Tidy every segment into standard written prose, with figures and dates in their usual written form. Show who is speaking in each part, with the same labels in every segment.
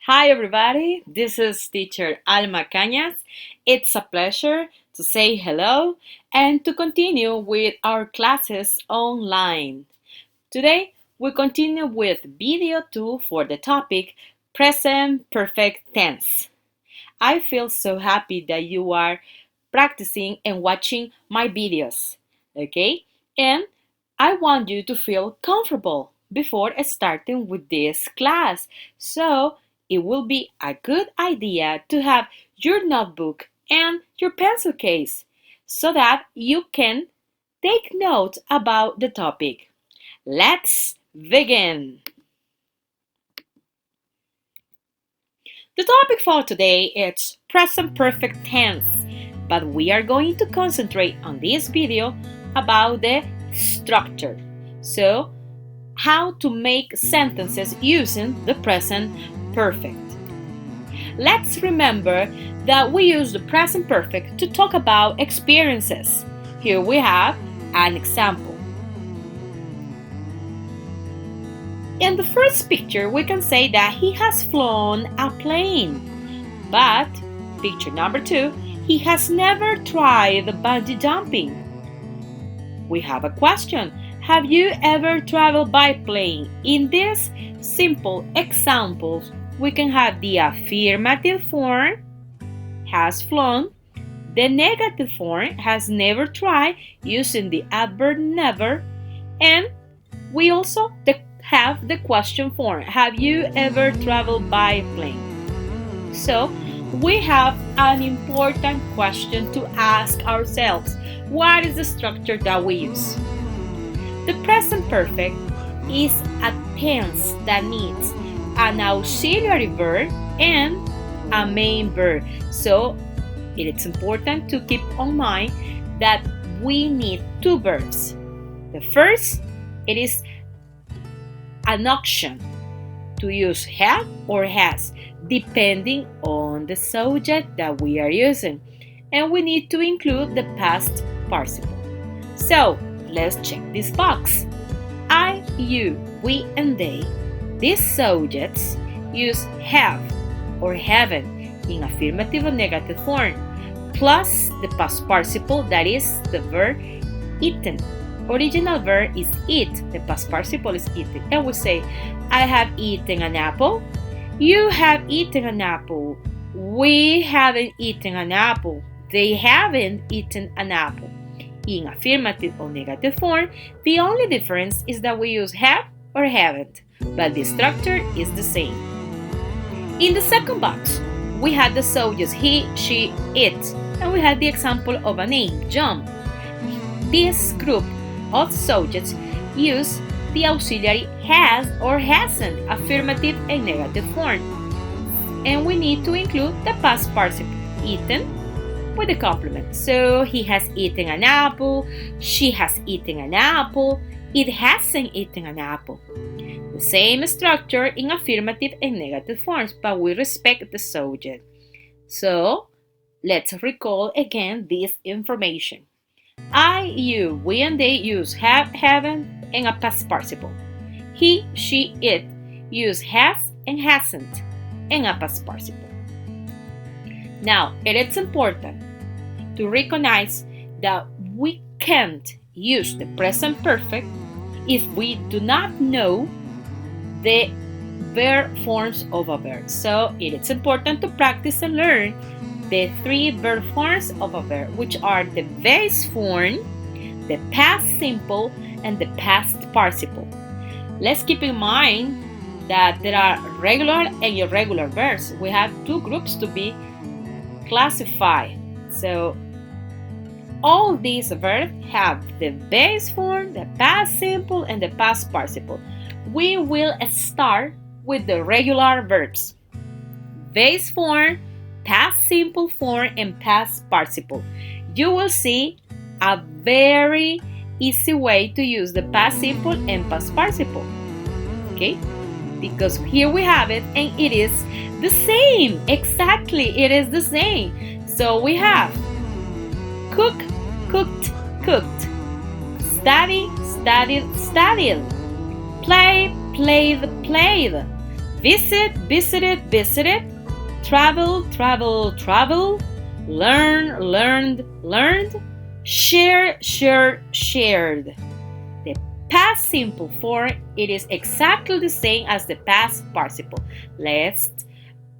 Speaker 1: Hi everybody, this is teacher Alma Cañas. It's a pleasure to say hello and to continue with our classes online. Today we continue with video 2 for the topic present perfect tense. I feel so happy that you are practicing and watching my videos, okay? And I want you to feel comfortable before starting with this class. So it will be a good idea to have your notebook and your pencil case so that you can take notes about the topic. Let's begin. The topic for today is present perfect tense, but we are going to concentrate on this video about the structure. So, how to make sentences using the present perfect. Let's remember that we use the present perfect to talk about experiences. Here we have an example. In the first picture, we can say that he has flown a plane. But, picture number 2, he has never tried bungee jumping. We have a question. Have you ever traveled by plane? In these simple examples, we can have the affirmative form, has flown, the negative form, has never tried, using the adverb never, and we also have the question form, have you ever traveled by plane? So, we have an important question to ask ourselves. What is the structure that we use? The present perfect is a tense that needs an auxiliary verb and a main verb. So, it is important to keep in mind that we need 2 verbs. The first, it is an option to use have or has depending on the subject that we are using, and we need to include the past participle. So let's check this box. I, you, we, and they. These subjects use have or haven't in affirmative or negative form, plus the past participle, that is the verb eaten. Original verb is eat, the past participle is eaten, and we say I have eaten an apple, you have eaten an apple, we haven't eaten an apple, they haven't eaten an apple. In affirmative or negative form, the only difference is that we use have or haven't, but the structure is the same. In the second box, we had the subjects he, she, it, and we had the example of a name, John. This group of subjects use the auxiliary has or hasn't, affirmative and negative form. And we need to include the past participle, eaten, with the complement. So he has eaten an apple, she has eaten an apple, it hasn't eaten an apple. The same structure in affirmative and negative forms, but we respect the subject. So let's recall again this information. I, you, we, and they use have, haven't, and a past participle. He, she, it use has and hasn't, and a past participle. Now, it is important to recognize that we can't use the present perfect if we do not know the verb forms of a verb. So, it is important to practice and learn the 3 verb forms of a verb, which are the base form, the past simple, and the past participle. Let's keep in mind that there are regular and irregular verbs. We have 2 groups to be classified. So all these verbs have the base form, the past simple, and the past participle. We will start with the regular verbs. Base form, past simple form, and past participle. You will see a very easy way to use the past simple and past participle. Okay? Because here we have it, and it is the same. Exactly, it is the same. So we have cook, cooked, cooked. Study, studied, studied. Play, played, played. Visit, visited, visited. Travel, travel, travel. Learn, learned, learned. Share, shared, shared. The past simple form, it is exactly the same as the past participle. Let's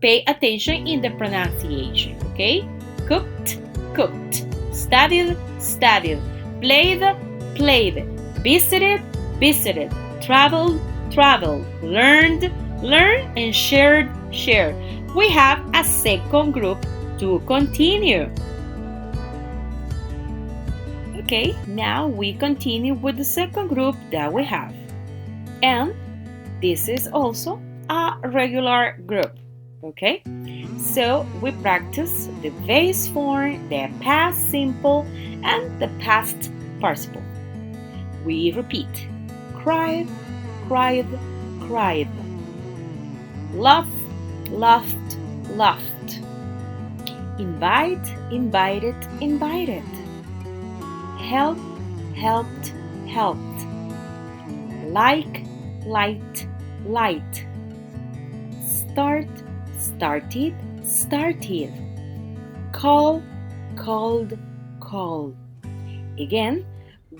Speaker 1: pay attention in the pronunciation, okay? Cooked, cooked. Studied, studied. Played, played. Visited, visited. Traveled, traveled. Learned, learned. And shared, shared. We have a second group to continue. Okay, now we continue with the second group that we have. And this is also a regular group. Okay, so we practice the base form, the past simple, and the past participle. We repeat: cried, cried, cried. Laughed, laughed, laughed. Invite, invited, invited. Help, helped, helped. Like, liked, liked. Start, started, started. Call, called, called. Again,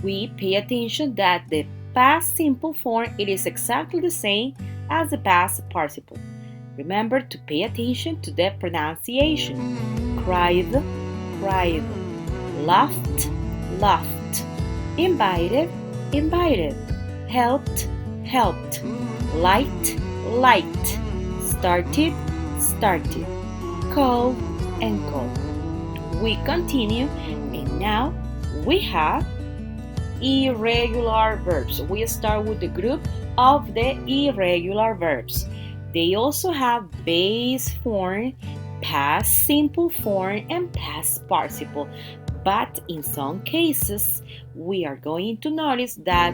Speaker 1: we pay attention that the past simple form, it is exactly the same as the past participle. Remember to pay attention to the pronunciation. Cried, cried. Laughed, laughed. Invited, invited. Helped, helped. Liked, liked. Started, started. Called and called. We continue, and now we have irregular verbs. We start with the group of the irregular verbs. They also have base form, past simple form, and past participle. But in some cases, we are going to notice that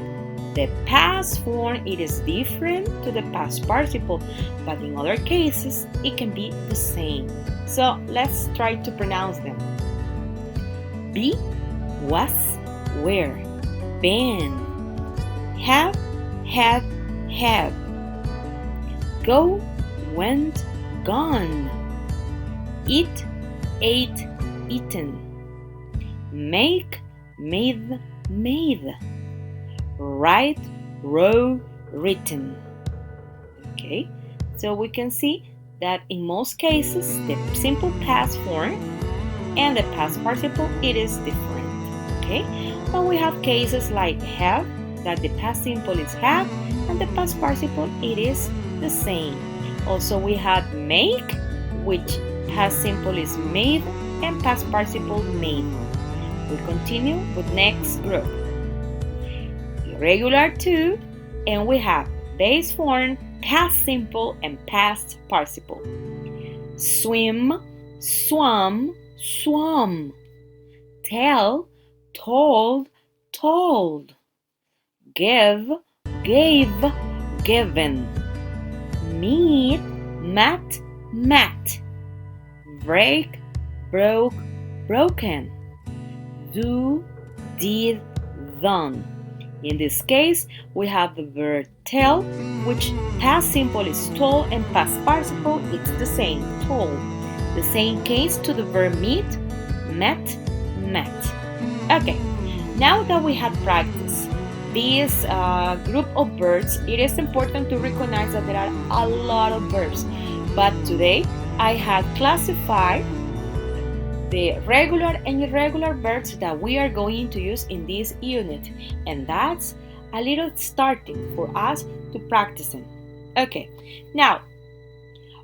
Speaker 1: the past form, it is different to the past participle, but in other cases, it can be the same. So let's try to pronounce them. Be, was, were. Been, have, had, have. Go, went, gone. Eat, ate, eaten. Make, made, made. Write, wrote, written. Okay, so we can see that in most cases the simple past form and the past participle, it is different. Okay, but we have cases like have, that the past simple is have and the past participle, it is the same. Also we have make, which past simple is made and past participle made. We continue with next group. Irregular 2, and we have base form, past simple, and past participle. Swim, swam, swam. Tell, told, told. Give, gave, given. Meet, met, met. Break, broke, broken. Do, did, done. In this case, we have the verb tell, which past simple is told and past participle it's the same, told. The same case to the verb meet, met, met. Okay, now that we have practiced this group of verbs, it is important to recognize that there are a lot of verbs. But today, I have classified the regular and irregular verbs that we are going to use in this unit, and that's a little starting for us to practicing. Okay, now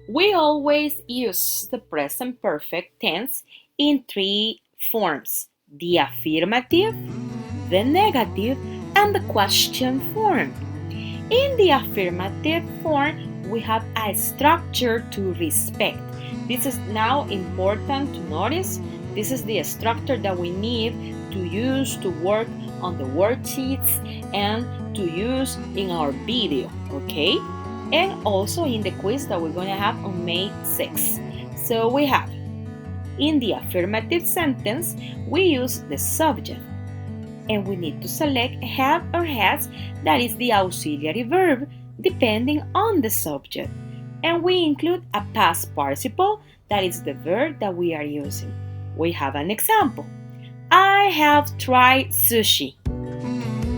Speaker 1: we always use the present perfect tense in 3 forms: the affirmative, the negative, and the question form. In the affirmative form, we have a structure to respect. This is now important to notice. This is the structure that we need to use to work on the worksheets and to use in our video, okay? And also in the quiz that we're going to have on May 6th. So we have, in the affirmative sentence, we use the subject. and we need to select have or has, that is the auxiliary verb, depending on the subject. And we include a past participle, that is the verb that we are using. We have an example. I have tried sushi.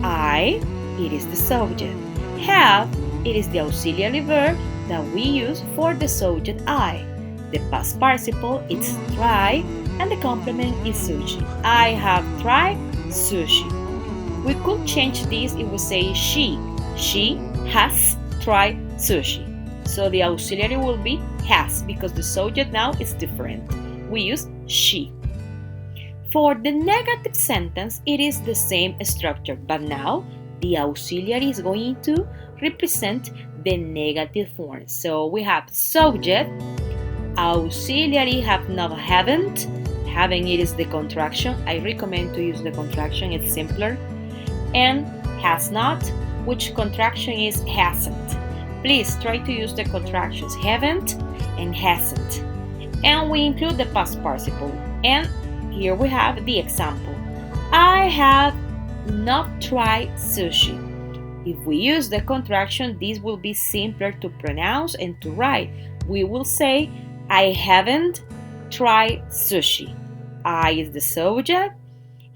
Speaker 1: I, it is the subject. Have, it is the auxiliary verb that we use for the subject I. The past participle is try and the complement is sushi. I have tried sushi. We could change this if we say she. She has tried sushi. So the auxiliary will be has because the subject now is different. We use she. For the negative sentence, it is the same structure, but now the auxiliary is going to represent the negative form. So we have subject, auxiliary have not, haven't. Having, it is the contraction. I recommend to use the contraction, it's simpler. And has not, which contraction is hasn't. Please try to use the contractions haven't and hasn't. And we include the past participle. And here we have the example. I have not tried sushi. If we use the contraction, this will be simpler to pronounce and to write. We will say, I haven't tried sushi. I is the subject.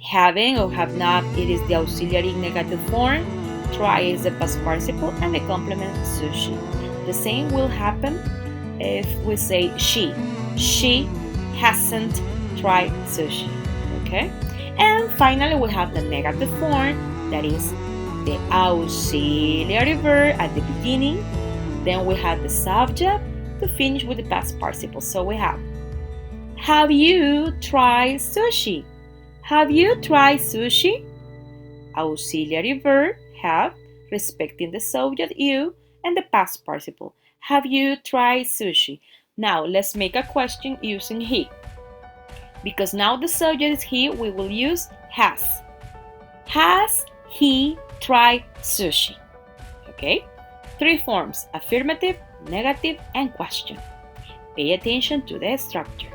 Speaker 1: Having or have not, it is the auxiliary negative form. Try is the past participle and the complement sushi. The same will happen if we say she. She hasn't tried sushi. Okay? And finally, we have the negative form, that is the auxiliary verb at the beginning. Then we have the subject to finish with the past participle. So we have you tried sushi? Have you tried sushi? Auxiliary verb have, respecting the subject you and the past participle. Have you tried sushi? Now let's make a question using he. Because now the subject is he, we will use has. Has he tried sushi? Okay? 3 forms: affirmative, negative, and question. Pay attention to the structure.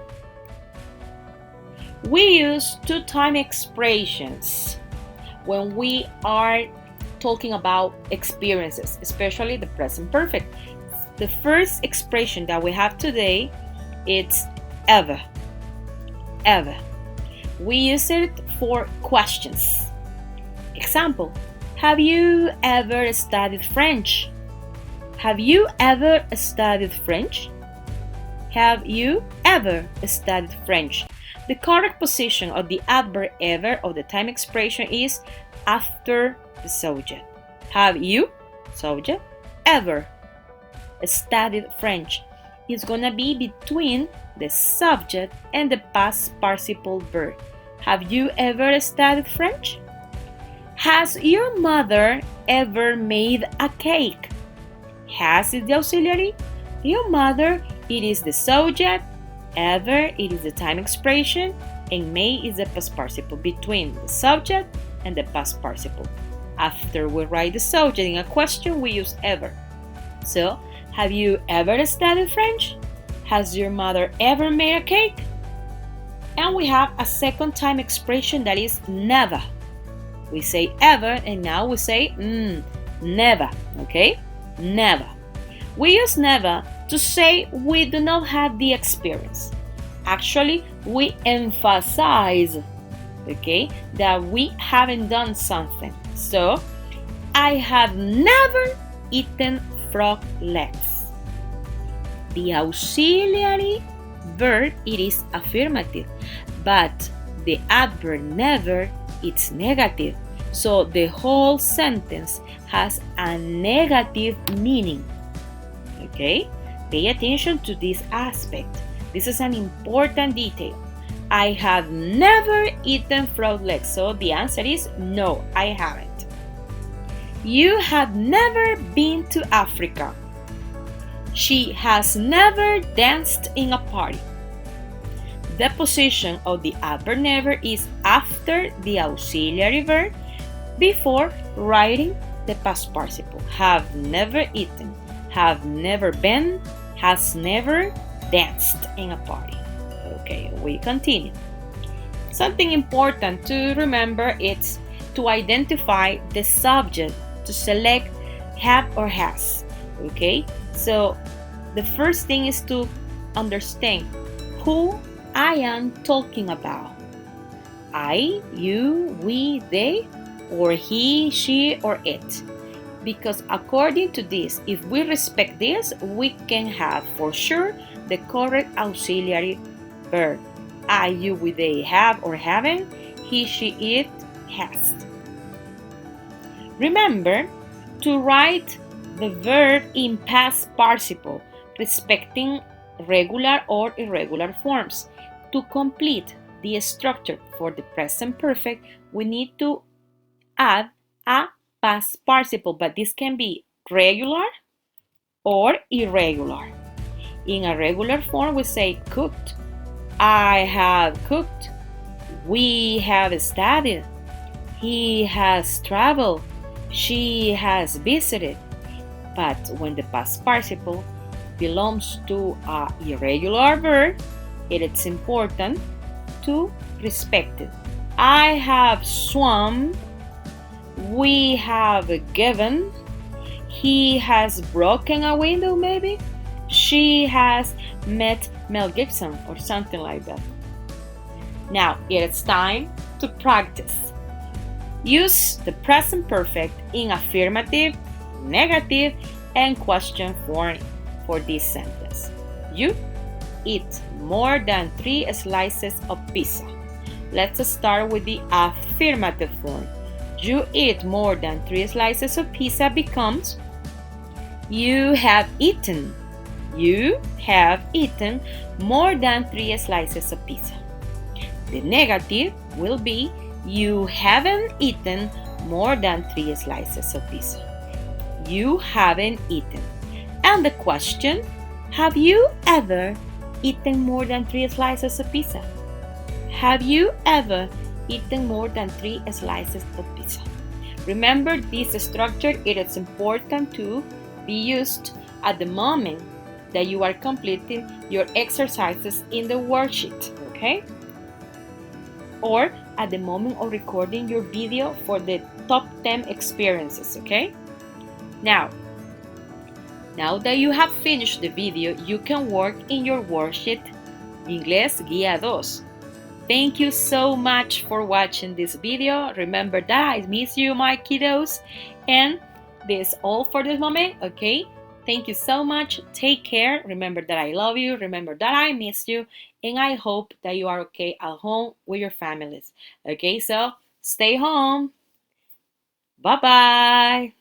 Speaker 1: We use two-time expressions when we are talking about experiences, especially the present perfect. The first expression that we have today is ever. Ever. We use it for questions. Example, have you ever studied French? Have you ever studied French? Have you ever studied French? The correct position of the adverb ever of the time expression is after the subject. Have you, subject, ever studied French? It's gonna be between the subject and the past participle verb. Have you ever studied French? Has your mother ever made a cake? Has is the auxiliary. Your mother, it is the subject. Ever, it is the time expression. And made is the past participle between the subject and the past participle. After we write the subject in a question, we use ever. So, have you ever studied French? Has your mother ever made a cake? And we have a second time expression that is never. We say ever and now we say never, okay? Never. We use never to say we do not have the experience. Actually, we emphasize, okay, that we haven't done something. So, I have never eaten frog legs. The auxiliary verb, it is affirmative, but the adverb never, it's negative. So the whole sentence has a negative meaning. Okay? Pay attention to this aspect. This is an important detail. I have never eaten frog legs. So the answer is no, I haven't. You have never been to Africa. She has never danced in a party. The position of the adverb never is after the auxiliary verb before writing the past participle. Have never eaten, have never been, has never danced in a party. Okay, we continue. Something important to remember is to identify the subject, to select have or has. Okay, so the first thing is to understand who I am talking about. I, you, we, they, or he, she, or it. Because according to this, if we respect this, we can have for sure the correct auxiliary verb. I, you, we, they, have or haven't, he, she, it, has. Remember to write the verb in past participle, respecting regular or irregular forms. To complete the structure for the present perfect, we need to add a past participle, but this can be regular or irregular. In a regular form, we say cooked. I have cooked. We have studied. He has traveled. She has visited. But when the past participle belongs to a irregular verb, it is important to respect it. I have swum. We have given. He has broken a window, maybe. She has met Mel Gibson or something like that. Now it's time to practice. Use the present perfect in affirmative, negative, and question form for this sentence. You eat more than 3 slices of pizza. Let's start with the affirmative form. You eat more than 3 slices of pizza becomes you have eaten. You have eaten more than 3 slices of pizza. The negative will be you haven't eaten more than 3 slices of pizza. You haven't eaten. And the question, have you ever eaten more than 3 slices of pizza? Have you ever eaten more than 3 slices of pizza? Remember this structure, it is important to be used at the moment that you are completing your exercises in the worksheet, okay? Or at the moment of recording your video for the top 10 experiences, okay? Now that you have finished the video, you can work in your worksheet Inglés Guía 2. Thank you so much for watching this video. Remember that I miss you, my kiddos. And this all for this moment, okay? Thank you so much. Take care. Remember that I love you. Remember that I miss you. And I hope that you are okay at home with your families. Okay, so stay home. Bye-bye.